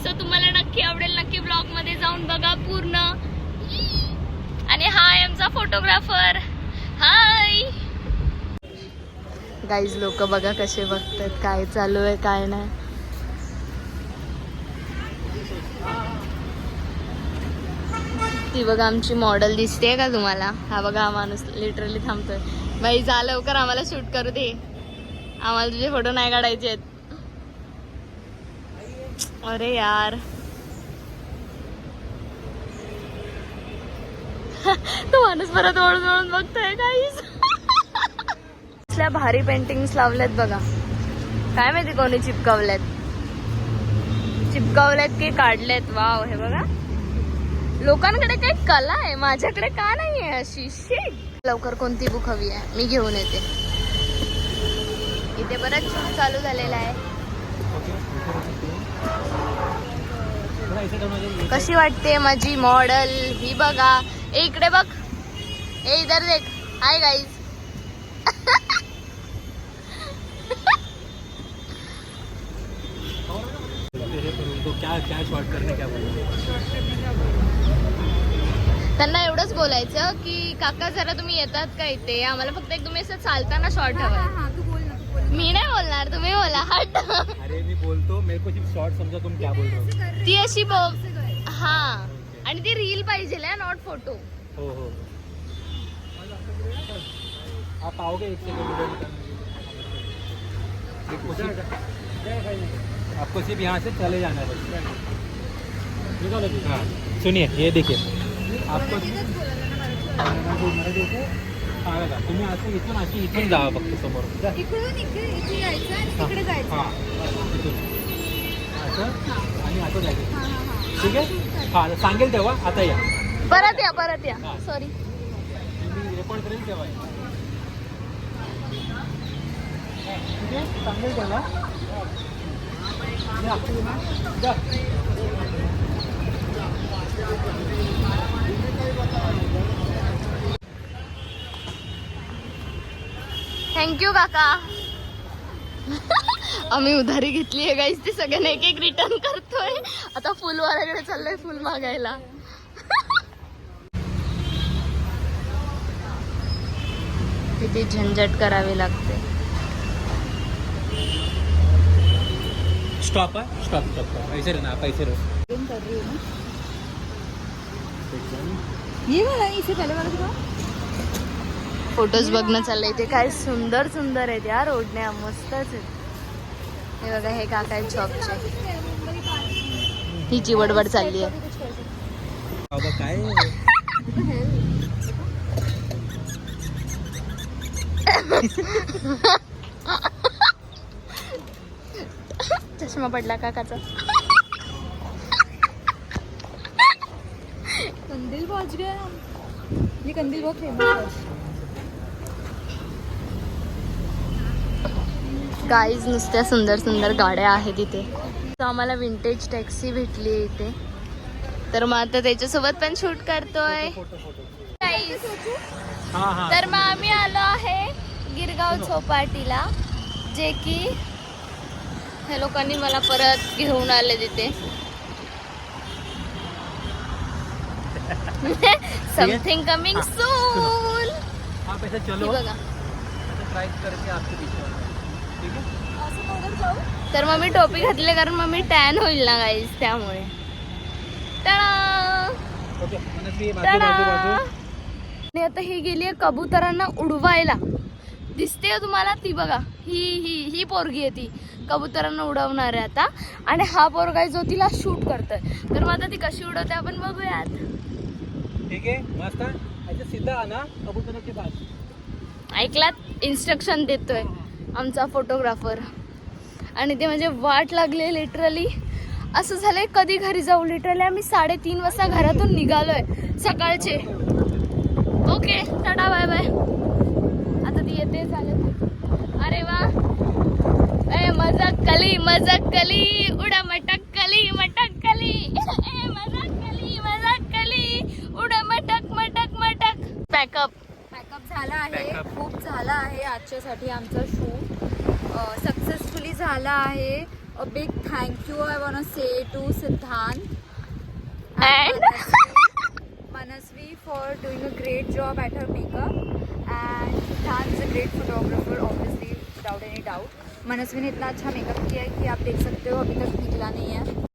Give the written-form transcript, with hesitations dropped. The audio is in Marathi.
सो तुम्हाला नक्की आवडेल, नक्की ब्लॉग मध्ये जाऊन बघा पूर्ण. आणि हाय आमचा फोटोग्राफर. हाय गाईज, लोक बघा कसे बघतात काय चालू आहे काय नाही. ती बघा आमची मॉडेल दिसते का तुम्हाला? हा बघा हा माणूस लिटरली थांबतोय. बाई जा लवकर, आम्हाला शूट करू दे, आम्हाला तुझे फोटो नाही काढायचे आहेत. अरे यार तो माणूस परत ओळून ओळून बघतोय गाईस. कसल्या भारी पेंटिंग्स लावल्यात बघा. काय माहिती कोणी चिपकवल्यात की काढल्यात. वाव, हे बघा लोकांकडे काही कला आहे, माझ्याकडे का नाहीये अशी. लवकर कोणती बुक हवी आहे मी घेऊन येते. इथे बरंच शूट चालू झालेला आहे. कशी वाटते माझी मॉडेल ही बघा. इकडे बघ, ए इधर देख. Hi guys. त्यांना एवढंच बोलायचं की काका जरा तुम्ही येतात का इथे, आम्हाला फक्त एक तुम्ही असं चालताना शॉर्ट हवा. मी नाही बोलणार, तुम्ही बोला. हट. अरे मी बोलतो, मेरे को सिर्फ शॉर्ट समझा तुम क्या बोल रहे हो. ती अशी हा, आणि ती रील पाहिजे नॉट फोटो. हो हो, आप आओगे एक सेकंड. आपको सिर्फ यहाँ से चले जाना है. हाँ सुनिए, ये देखिए आपको तुम्ही असं इथून जा फक्त समोर. हां असं आणि असं जायचं. ठीक आहे. हां सांगेल तेव्हा आता या. परत या. सॉरी, मी रेकॉर्ड करेल तेव्हा. ठीक आहे, सांगेल तेव्हा. थँक्यू काका. आम्ही उधारी घेतली आहे गाईस, ते सगळ्यांना एक एक रिटर्न करतोय. आता फुलवाल्याकडे चाललंय फुल मागायला. किती झंझट करावी लागते. स्टॉप है, स्टॉप ऐसे रहना, आप ऐसे रहो. ये वाला इसे पहले वाला फोटोज बघणं चाललंय. ते काय सुंदर सुंदर आहेत या रोडने, मस्तच आहेत. हे बघा, हे काका आहेत शॉपचे. हिची वडवड चालली आहे. बाबा काय चष्मा पडला काकाचा. कंदील पहुंच गया. ये कंदील बहुत फेमस है. गाईज नुसत्या सुंदर सुंदर गाड्या आहेत इथे. तर आम्हाला विंटेज टॅक्सी भेटली आहे इथे, तर मग आता त्याच्यासोबत पण शूट करतोय. गाईज तर मग आम्ही आलो आहे गिरगाव चौपाटीला, जे की ह्या लोकांनी मला परत घेऊन आले तिथे. Something coming soon. आप ऐसे चलो, बघा. ट्राई करके आपके पीछे. ठीक है. तर मग मी टोपी घातली कारण मग मी टॅन होईल ना गाईज, त्यामुळे. ओके, मनस्वी बाजू टाडा. बाजू बाजू. आणि आता ही गेली कबुतरांना उडवायला. दिसते तुम्हाला ती बघा, ही पोरगी आहे ती कबुतरांना उडवणार आहे आता. आणि हा पोरगा आहे जो तिला शूट करतोय. तर मग आता ती कशी उडवते आपण बघूयात. ठीक है, मस्त. ऐसे सीधा आना कबूतरों के पास. ऐकलात, इन्स्ट्रक्शन देतोय आमचा फोटोग्राफर. आणि ते म्हणजे वाट लागले लिटरली. असं झालंय कधी घरी जाऊ. लिटरली आम्ही 3:30 वाजता घरातून निघालोय सकाळचे. Okay, tata bye bye. आता ती येते चालत. अरे वा, मजाक कली उडा मटक कली मजाक कली उडा मटक. पॅकअप झाला आहे. खूप झाला आहे आजच्यासाठी आमचा शूट सक्सेसफुली झाला आहे. A big thank you I want to say to Siddhant And Manasvi for doing a great job at her makeup. And Siddhant is a great photographer, obviously, without any doubt. मनस्वी ने इतना अच्छा मेकअप किया है कि आप देख सकते हो अभी तक निकला नहीं है.